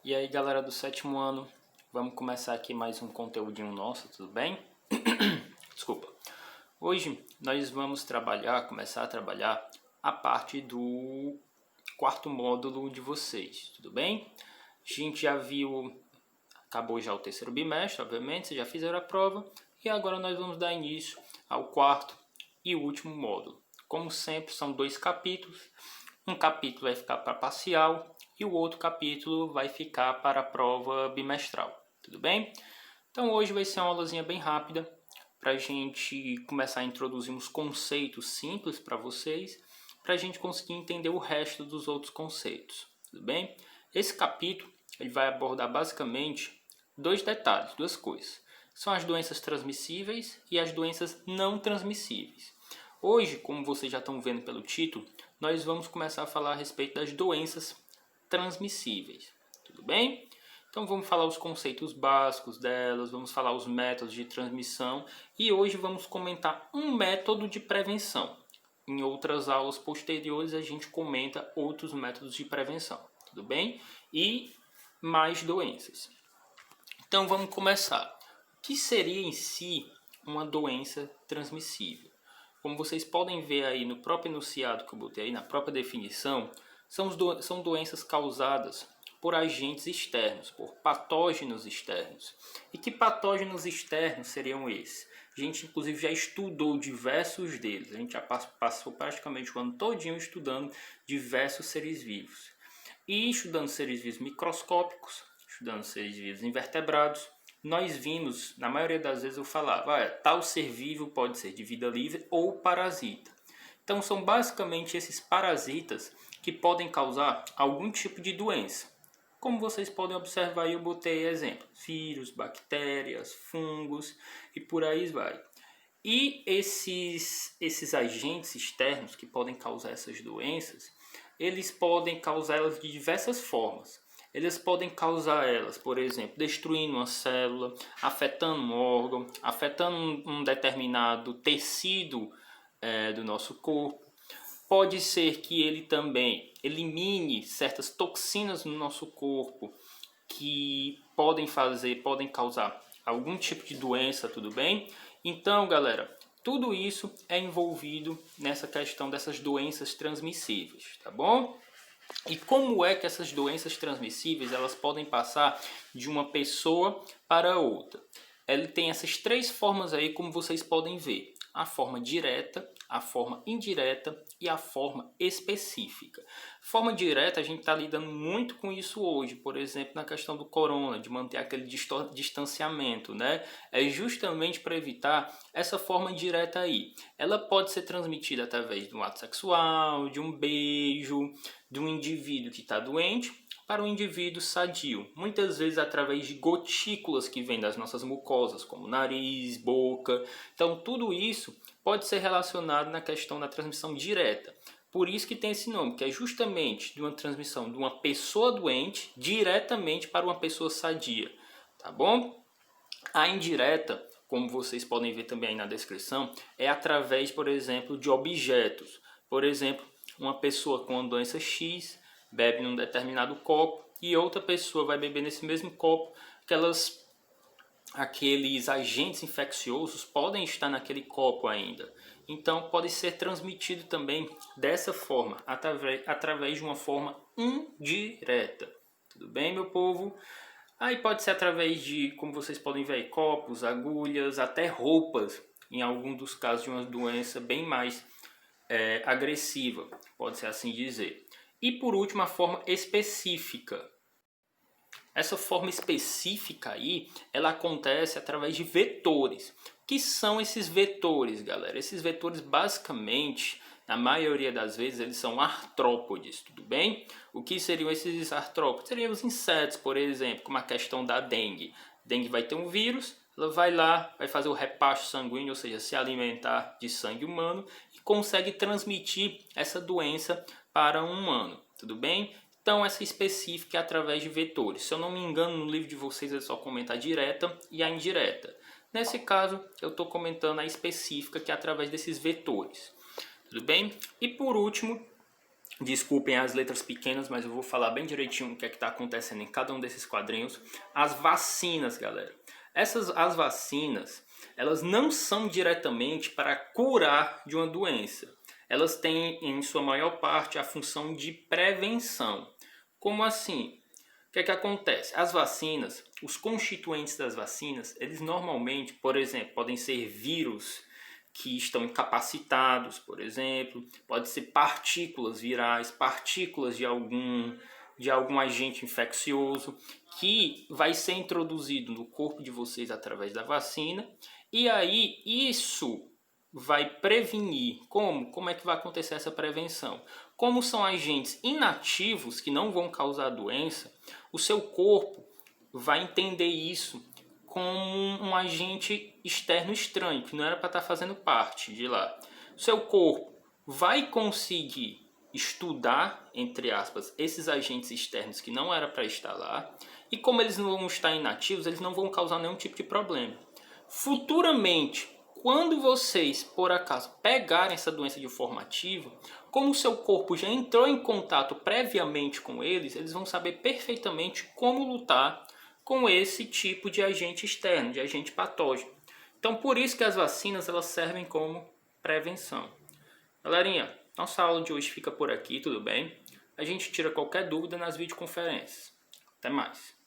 E aí galera do sétimo ano, vamos começar aqui mais um conteúdinho nosso, tudo bem? Desculpa. Hoje nós vamos começar a trabalhar a parte do quarto módulo de vocês, tudo bem? A gente já viu, acabou já o terceiro bimestre, obviamente, vocês já fizeram a prova. E agora nós vamos dar início ao quarto e último módulo. Como sempre, são 2 capítulos. Um capítulo vai ficar para parcial e o outro capítulo vai ficar para a prova bimestral, tudo bem? Então hoje vai ser uma aulazinha bem rápida para a gente começar a introduzir uns conceitos simples para vocês, para a gente conseguir entender o resto dos outros conceitos, tudo bem? Esse capítulo ele vai abordar basicamente 2 detalhes, 2 coisas. São as doenças transmissíveis e as doenças não transmissíveis. Hoje, como vocês já estão vendo pelo título, nós vamos começar a falar a respeito das doenças transmissíveis, tudo bem? Então vamos falar os conceitos básicos delas, vamos falar os métodos de transmissão e hoje vamos comentar um método de prevenção. Em outras aulas posteriores a gente comenta outros métodos de prevenção, tudo bem? E mais doenças. Então vamos começar. O que seria em si uma doença transmissível? Como vocês podem ver aí no próprio enunciado que eu botei aí, na própria definição, são doenças causadas por agentes externos, por patógenos externos. E que patógenos externos seriam esses? A gente inclusive já estudou diversos deles, a gente já passou praticamente o ano todinho estudando diversos seres vivos. E estudando seres vivos microscópicos, estudando seres vivos invertebrados, nós vimos, na maioria das vezes eu falava, tal ser vivo pode ser de vida livre ou parasita. Então são basicamente esses parasitas que podem causar algum tipo de doença. Como vocês podem observar, eu botei exemplo, vírus, bactérias, fungos e por aí vai. E esses agentes externos que podem causar essas doenças, eles podem causá-las de diversas formas. Eles podem causar elas, por exemplo, destruindo uma célula, afetando um órgão, afetando um determinado tecido do nosso corpo. Pode ser que ele também elimine certas toxinas no nosso corpo que podem causar algum tipo de doença, tudo bem? Então, galera, tudo isso é envolvido nessa questão dessas doenças transmissíveis, tá bom? E como é que essas doenças transmissíveis elas podem passar de uma pessoa para outra? Ele tem essas 3 formas aí, como vocês podem ver: a forma direta, a forma indireta e a forma específica. Forma direta, a gente está lidando muito com isso hoje, por exemplo, na questão do corona, de manter aquele distanciamento, né? É justamente para evitar essa forma direta aí. Ela pode ser transmitida através de um ato sexual, de um beijo, de um indivíduo que está doente para um indivíduo sadio, muitas vezes através de gotículas que vêm das nossas mucosas, como nariz, boca. Então tudo isso pode ser relacionado na questão da transmissão direta. Por isso que tem esse nome, que é justamente de uma transmissão de uma pessoa doente diretamente para uma pessoa sadia, tá bom? A indireta, como vocês podem ver também aí na descrição, é através, por exemplo, de objetos. Por exemplo, uma pessoa com uma doença X bebe num determinado copo e outra pessoa vai beber nesse mesmo copo. Aqueles agentes infecciosos podem estar naquele copo ainda. Então pode ser transmitido também dessa forma, através de uma forma indireta. Tudo bem, meu povo? Aí pode ser através de, como vocês podem ver, copos, agulhas, até roupas, em algum dos casos de uma doença bem mais agressiva, pode ser assim dizer. E por último, a forma específica. Essa forma específica aí, ela acontece através de vetores. O que são esses vetores, galera? Esses vetores basicamente, na maioria das vezes, eles são artrópodes, tudo bem? O que seriam esses artrópodes? Seriam os insetos, por exemplo, como a questão da dengue. Dengue vai ter um vírus, ela vai lá, vai fazer o repasto sanguíneo, ou seja, se alimentar de sangue humano e consegue transmitir essa doença para um humano, tudo bem? Então essa específica é através de vetores. Se eu não me engano, no livro de vocês é só comentar a direta e a indireta. Nesse caso, eu estou comentando a específica, que é através desses vetores. Tudo bem? E por último, Desculpem as letras pequenas, mas eu vou falar bem direitinho o que é que está acontecendo em cada um desses quadrinhos. As vacinas, galera. As vacinas, elas não são diretamente para curar de uma doença. Elas têm, em sua maior parte, a função de prevenção. Como assim? O que é que acontece? As vacinas, os constituintes das vacinas, eles normalmente, por exemplo, podem ser vírus que estão incapacitados, por exemplo, pode ser partículas virais, partículas de algum agente infeccioso que vai ser introduzido no corpo de vocês através da vacina, e aí isso vai prevenir. Como é que vai acontecer essa prevenção? Como são agentes inativos que não vão causar doença, o seu corpo vai entender isso como um agente externo estranho, que não era para estar fazendo parte de lá. O seu corpo vai conseguir estudar, entre aspas, esses agentes externos que não era para estar lá, e como eles não vão estar inativos, eles não vão causar nenhum tipo de problema. Futuramente, quando vocês, por acaso, pegarem essa doença de forma ativa, como o seu corpo já entrou em contato previamente com eles, eles vão saber perfeitamente como lutar com esse tipo de agente externo, de agente patógeno. Então, por isso que as vacinas elas servem como prevenção. Galerinha, nossa aula de hoje fica por aqui, tudo bem? A gente tira qualquer dúvida nas videoconferências. Até mais!